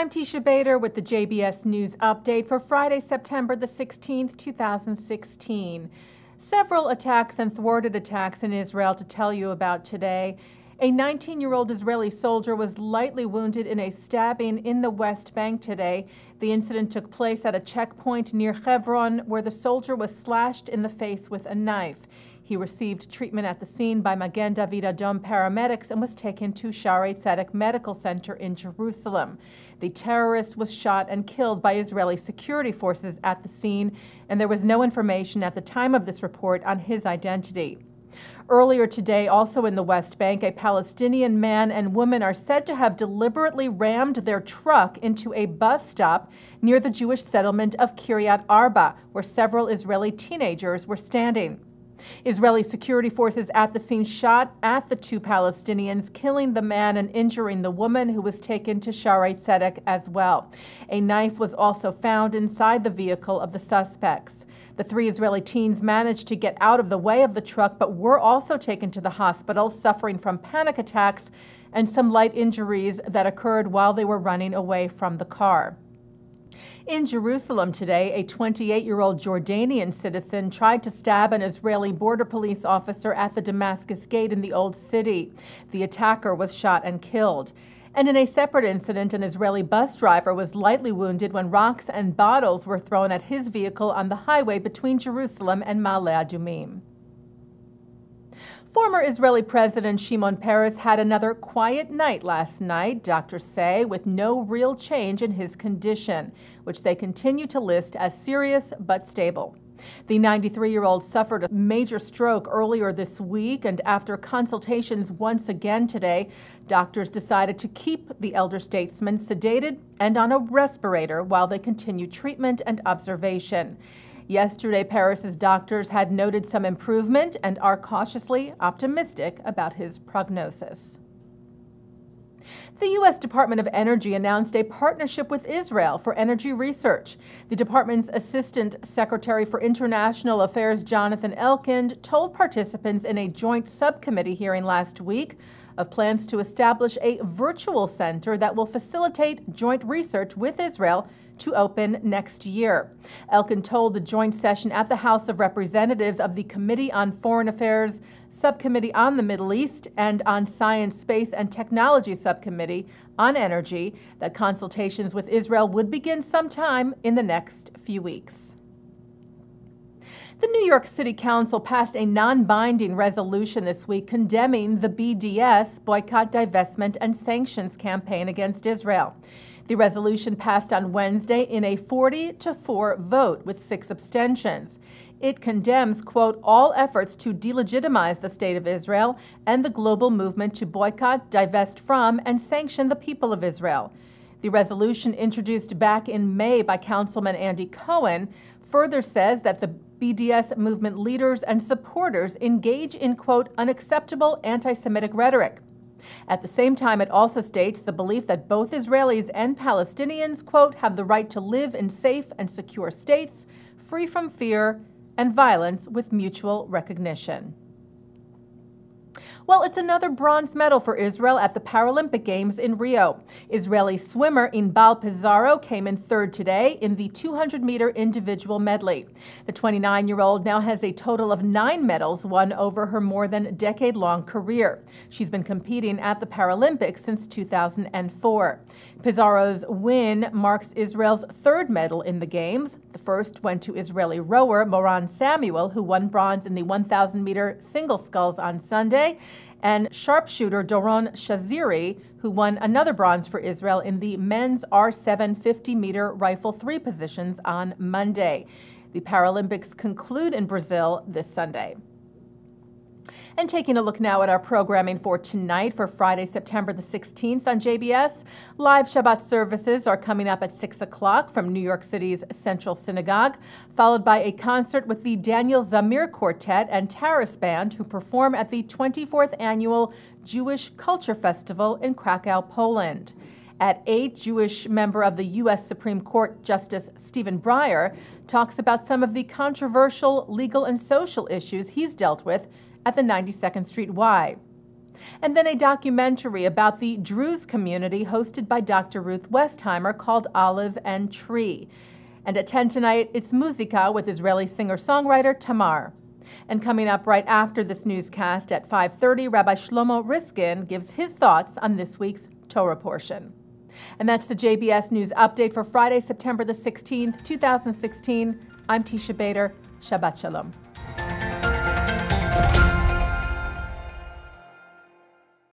I'm Teisha Bader with the JBS News Update for Friday, September the 16th, 2016. Several attacks and thwarted attacks in Israel to tell you about today. A 19-year-old Israeli soldier was lightly wounded in a stabbing in the West Bank today. The incident took place at a checkpoint near Hebron, where the soldier was slashed in the face with a knife. He received treatment at the scene by Magen David Adom paramedics and was taken to Shaarei Tzedek Medical Center in Jerusalem. The terrorist was shot and killed by Israeli security forces at the scene, and there was no information at the time of this report on his identity. Earlier today, also in the West Bank, a Palestinian man and woman are said to have deliberately rammed their truck into a bus stop near the Jewish settlement of Kiryat Arba, where several Israeli teenagers were standing. Israeli security forces at the scene shot at the two Palestinians, killing the man and injuring the woman, who was taken to Shaarei Tzedek as well. A knife was also found inside the vehicle of the suspects. The three Israeli teens managed to get out of the way of the truck, but were also taken to the hospital, suffering from panic attacks and some light injuries that occurred while they were running away from the car. In Jerusalem today, a 28-year-old Jordanian citizen tried to stab an Israeli border police officer at the Damascus Gate in the Old City. The attacker was shot and killed. And in a separate incident, an Israeli bus driver was lightly wounded when rocks and bottles were thrown at his vehicle on the highway between Jerusalem and Ma'ale Adumim. Former Israeli President Shimon Peres had another quiet night last night, doctors say, with no real change in his condition, which they continue to list as serious but stable. The 93-year-old suffered a major stroke earlier this week, and after consultations once again today, doctors decided to keep the elder statesman sedated and on a respirator while they continue treatment and observation. Yesterday, Peres' doctors had noted some improvement and are cautiously optimistic about his prognosis. The U.S. Department of Energy announced a partnership with Israel for energy research. The department's Assistant Secretary for International Affairs, Jonathan Elkind, told participants in a joint subcommittee hearing last week of plans to establish a virtual center that will facilitate joint research with Israel to open next year. Elkind told the joint session at the House of Representatives of the Committee on Foreign Affairs, Subcommittee on the Middle East, and on Science, Space, and Technology Subcommittee on Energy that consultations with Israel would begin sometime in the next few weeks. The New York City Council passed a non-binding resolution this week condemning the BDS boycott, divestment, and sanctions campaign against Israel. The resolution passed on Wednesday in a 40-4 vote with 6 abstentions. It condemns, quote, all efforts to delegitimize the state of Israel and the global movement to boycott, divest from, and sanction the people of Israel. The resolution, introduced back in May by Councilman Andy Cohen, further says that the BDS movement leaders and supporters engage in, quote, unacceptable anti-Semitic rhetoric. At the same time, it also states the belief that both Israelis and Palestinians, quote, have the right to live in safe and secure states, free from fear and violence, with mutual recognition. Well, it's another bronze medal for Israel at the Paralympic Games in Rio. Israeli swimmer Inbal Pizarro came in third today in the 200-meter individual medley. The 29-year-old now has a total of 9 medals won over her more than decade-long career. She's been competing at the Paralympics since 2004. Pizarro's win marks Israel's 3rd medal in the Games. The first went to Israeli rower Moran Samuel, who won bronze in the 1,000-meter single sculls on Sunday, and sharpshooter Doron Shaziri, who won another bronze for Israel in the men's R7 50-meter rifle 3 positions on Monday. The Paralympics conclude in Brazil this Sunday. And taking a look now at our programming for tonight, for Friday, September the 16th on JBS. Live Shabbat services are coming up at 6 o'clock from New York City's Central Synagogue, followed by a concert with the Daniel Zamir Quartet and Taras Band, who perform at the 24th Annual Jewish Culture Festival in Krakow, Poland. At 8, Jewish member of the U.S. Supreme Court Justice Stephen Breyer talks about some of the controversial legal and social issues he's dealt with at the 92nd Street Y. And then a documentary about the Druze community hosted by Dr. Ruth Westheimer called Olive and Tree. And at 10 tonight, it's Musica with Israeli singer-songwriter Tamar. And coming up right after this newscast at 5:30, Rabbi Shlomo Riskin gives his thoughts on this week's Torah portion. And that's the JBS News Update for Friday, September the 16th, 2016. I'm Teisha Bader. Shabbat Shalom.